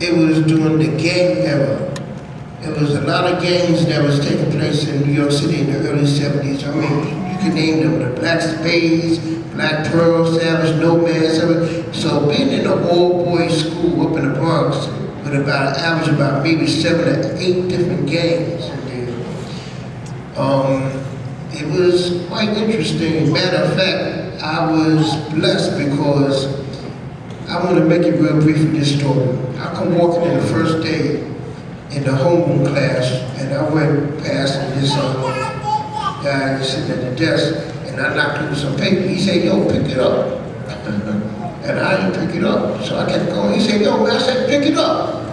it was during the gang era. There was a lot of gangs that was taking place in New York City in the early 70s. I mean, you can name them, the Black Spades, Black Pearl, Savage, Nomad, so being in an old boys school up in the Bronx, with about an average about maybe 7 or 8 different gangs in there. It was quite interesting. Matter of fact, I was blessed because I want to make it real brief with this story. I come walking in the first day in the homeroom class, and I went past this guy sitting at the desk, and I knocked over some paper. He said, "Yo, pick it up." And I didn't pick it up, so I kept going. He said, "Yo, man," I said, "Pick it up."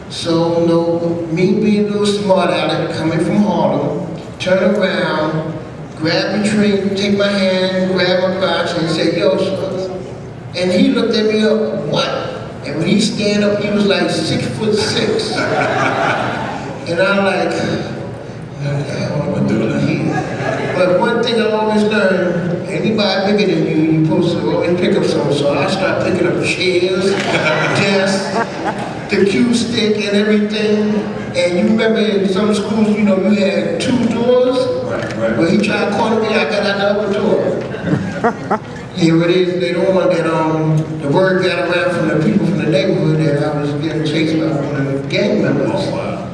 So, you know, me being a little smart aleck coming from Harlem, turn around, grab the tree, take my hand, grab my crotch, and say, "Yo, son." And he looked at me up, "What?" And when he stand up, he was like 6'6". And I'm like, what the hell am I doing here? But one thing I always learned, anybody bigger than you, you're supposed to always pick up something. So I start picking up chairs, desks, the cue stick and everything. And you remember in some schools, you know, you had 2 doors. Right. Well, he tried to corner me, I got out the other door. Here it is, they don't want that, the word got around from the people from the neighborhood that I was getting chased by one of the gang members. Oh, wow.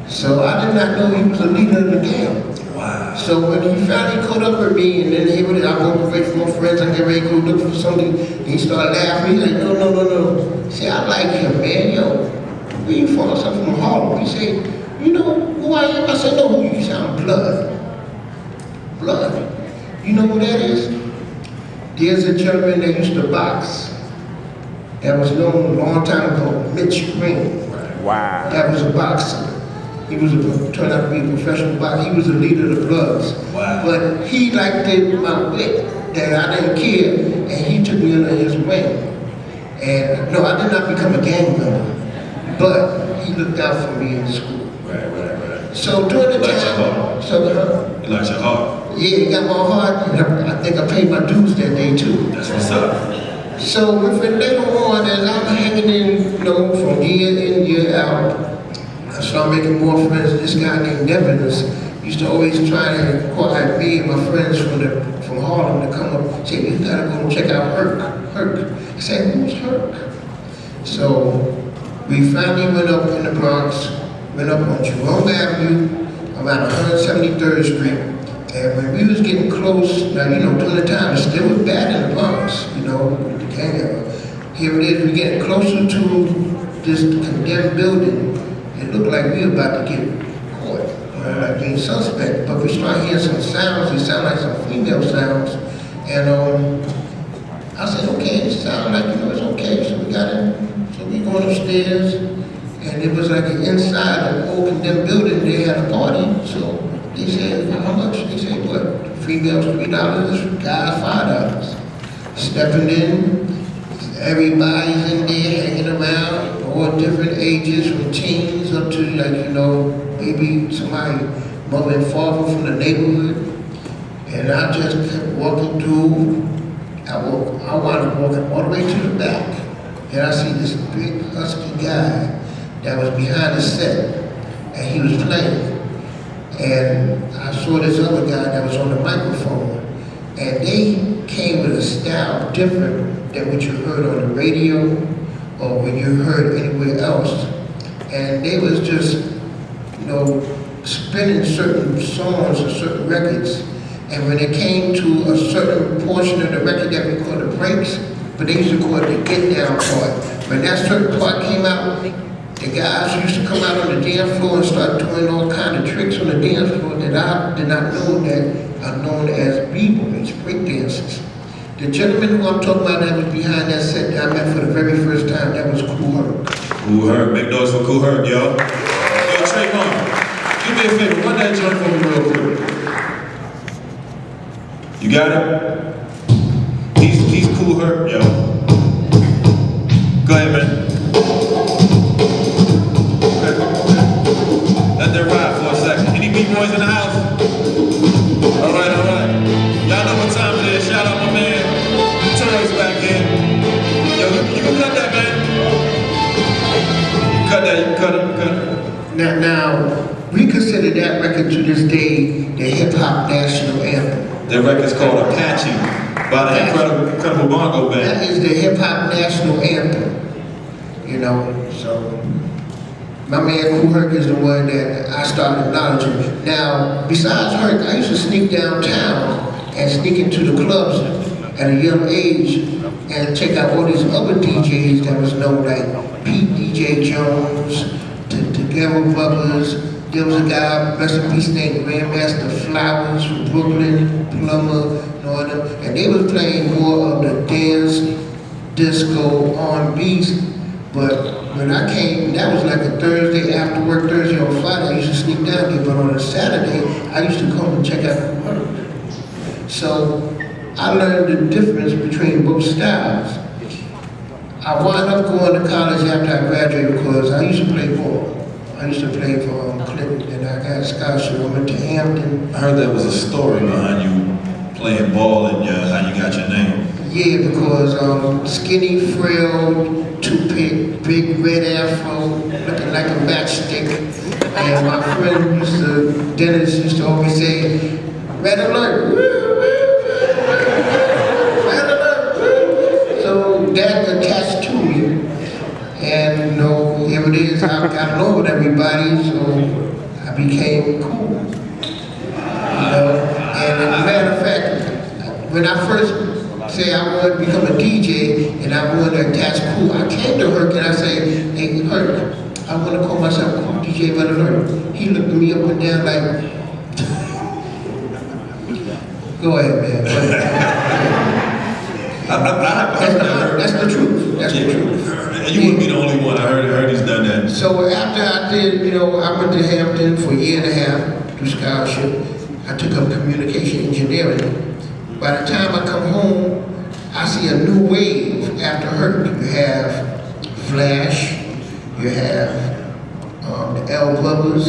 So I did not know he was a leader of the gang. Wow. So when he finally caught up with me, and then here it is, I go away from my friends, I get ready to go look for something, and he started laughing. He's like, no. See, I like him, man, yo. Where you from? I said, "From Harlem." He said, "You know who I am?" I said, "No, who you?" He said, "I'm Blood." Blood. You know who that is? There's a gentleman that used to box that was known a long time ago, Mitch Green. Wow. That was a boxer. He turned out to be a professional boxer. He was a leader of the Bloods. Wow. But he liked my wit, that I didn't care, and he took me under his wing. And no, I did not become a gang member, but he looked out for me in school. Right. So during the Like time, your heart. so You like your heart. yeah, he got my heart, and I think I paid my dues that day too. That's what's up. So with it later on, as I'm hanging in, you know, from year in, year out, I started making more friends. This guy named Nevin used to always try to call at me and my friends from Harlem to come up and say, "You gotta go and check out Herc. I said, "Who's Herc?" So we finally went up in the Bronx, went up on Jerome Avenue, around 173rd Street. And when we was getting close, now, you know, during the time, it still was bad in the Bronx, you know, with the gang era. Here it is, we're getting closer to this condemned building. It looked like we were about to get caught, like being suspect. But we started hearing some sounds, it sounded like some female sounds. And I said, okay, it sounded like, you know, it's okay. So we got in, so we going upstairs, and it was like inside an old condemned building, they had a party. So they said, "How much?" They said, "What? Females $3, guys $5." Stepping in, everybody's in there hanging around, all different ages, from teens up to, like, you know, maybe somebody, mother and father from the neighborhood. And I just kept walking through. I wound up walking all the way to the back, and I see this big husky guy that was behind the set, and he was playing. And I saw this other guy that was on the microphone, and they came with a style different than what you heard on the radio or when you heard anywhere else. And they was just, you know, spinning certain songs or certain records. And when it came to a certain portion of the record that we call the breaks, but they used to call it the get down part. When that certain part came out, the guys used to come out on the dance floor and start doing all kind of tricks on the dance floor that I did not know that are known as b-boys, break dances. The gentleman who I'm talking about that was behind that set that I met for the very first time, that was Kool Herc. Kool Herc, make noise for Kool Herc, yo. Yo, Trayvon, do me a favor, run that joint for me real quick. You got it? He's Kool Herc, yo. Go ahead, man. Let that ride for a second. Any b-boys in the house? All right. Y'all know what time it is. Shout out my man. Toys back here. Yo, you can cut that, man. that. You can cut it. Cut it. Now, we consider that record to this day the hip-hop national anthem. That record's called Apache by the Incredible Bongo Band. That is the hip-hop national anthem. You know, so my man Kool Herc is the one that I started acknowledging. Now, besides Herc, I used to sneak downtown and sneak into the clubs at a young age and check out all these other DJs that was known, like Pete DJ Jones, Together Brothers. There was a guy, rest in peace, named Grandmaster Flowers from Brooklyn, Plummer, and all them. And they was playing more of the dance, disco, R&B's. But when I came, that was like a Thursday after work, Thursday or Friday, I used to sneak down there. But on a Saturday, I used to come and check out the work. So I learned the difference between both styles. I wound up going to college after I graduated because I used to play ball. I used to play for Clinton, and I got a scholarship. I went to Hampton. I heard there was a story behind you playing ball and how you got your name. Yeah, because skinny, frail, toothpick, big red afro, looking like a matchstick. And my friend Dennis used to always say, "Red alert, red alert." So that attached to me. And you know, here it is, I've gotten over with everybody, so I became cool. You know, and as a matter of fact, when I first say I wanted to become a DJ and I wanted to attach Cool, I came to Herc and I said, "Hey Herc, I want to call myself Cool DJ Red Alert." He looked at me up and down like, go ahead, man. That's the truth. That's the truth. And you wouldn't be the only one. I heard he's done that. So after I did, you know, I went to Hampton for a year and a half through scholarship. I took up communication engineering. By the time I come home, I see a new wave after Herc. You have Flash, you have the L Brothers,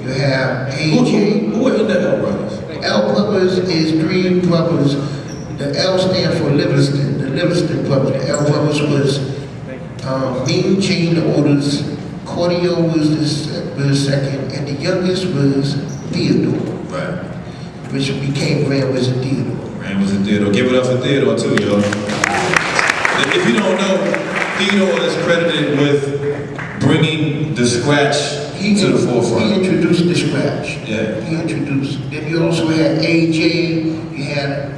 you have AJ. Who are the L Brothers? L Brothers is three brothers. The L stand for Livingston, the Livingston brothers. The L Brothers was Mean Gene, the oldest, Cordio was the second, and the youngest was Theodore. Right. Which became Grand Wizard Theodore. Grand Wizard Theodore. Give it up for Theodore too, yo. If you don't know, Theodore is credited with bringing the scratch to the forefront. He introduced the scratch. Yeah. He introduced. Then you also had AJ, you had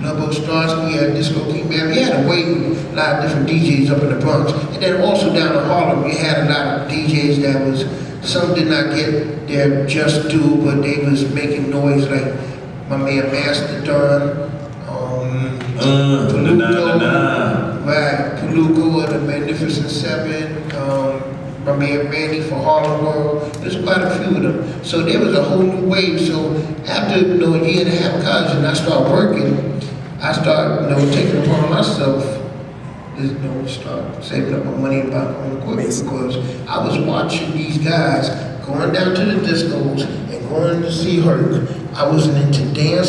Lobo Starsky, you had Disco King Man. You had a lot of different DJs up in the Bronx. And then also down in Harlem, you had a lot of DJs that was, some did not get their just due, but they was making noise, like my man Master Don, Paluco, right, Paluco of the Magnificent Seven, my man Randy for Harlem World. There's quite a few of them. So there was a whole new wave. So after a year and a half college and I started working, I started taking it upon myself, start saving up my money and buying my own equipment because I was watching these guys going down to the discos and going to see Herc. I wasn't into dance.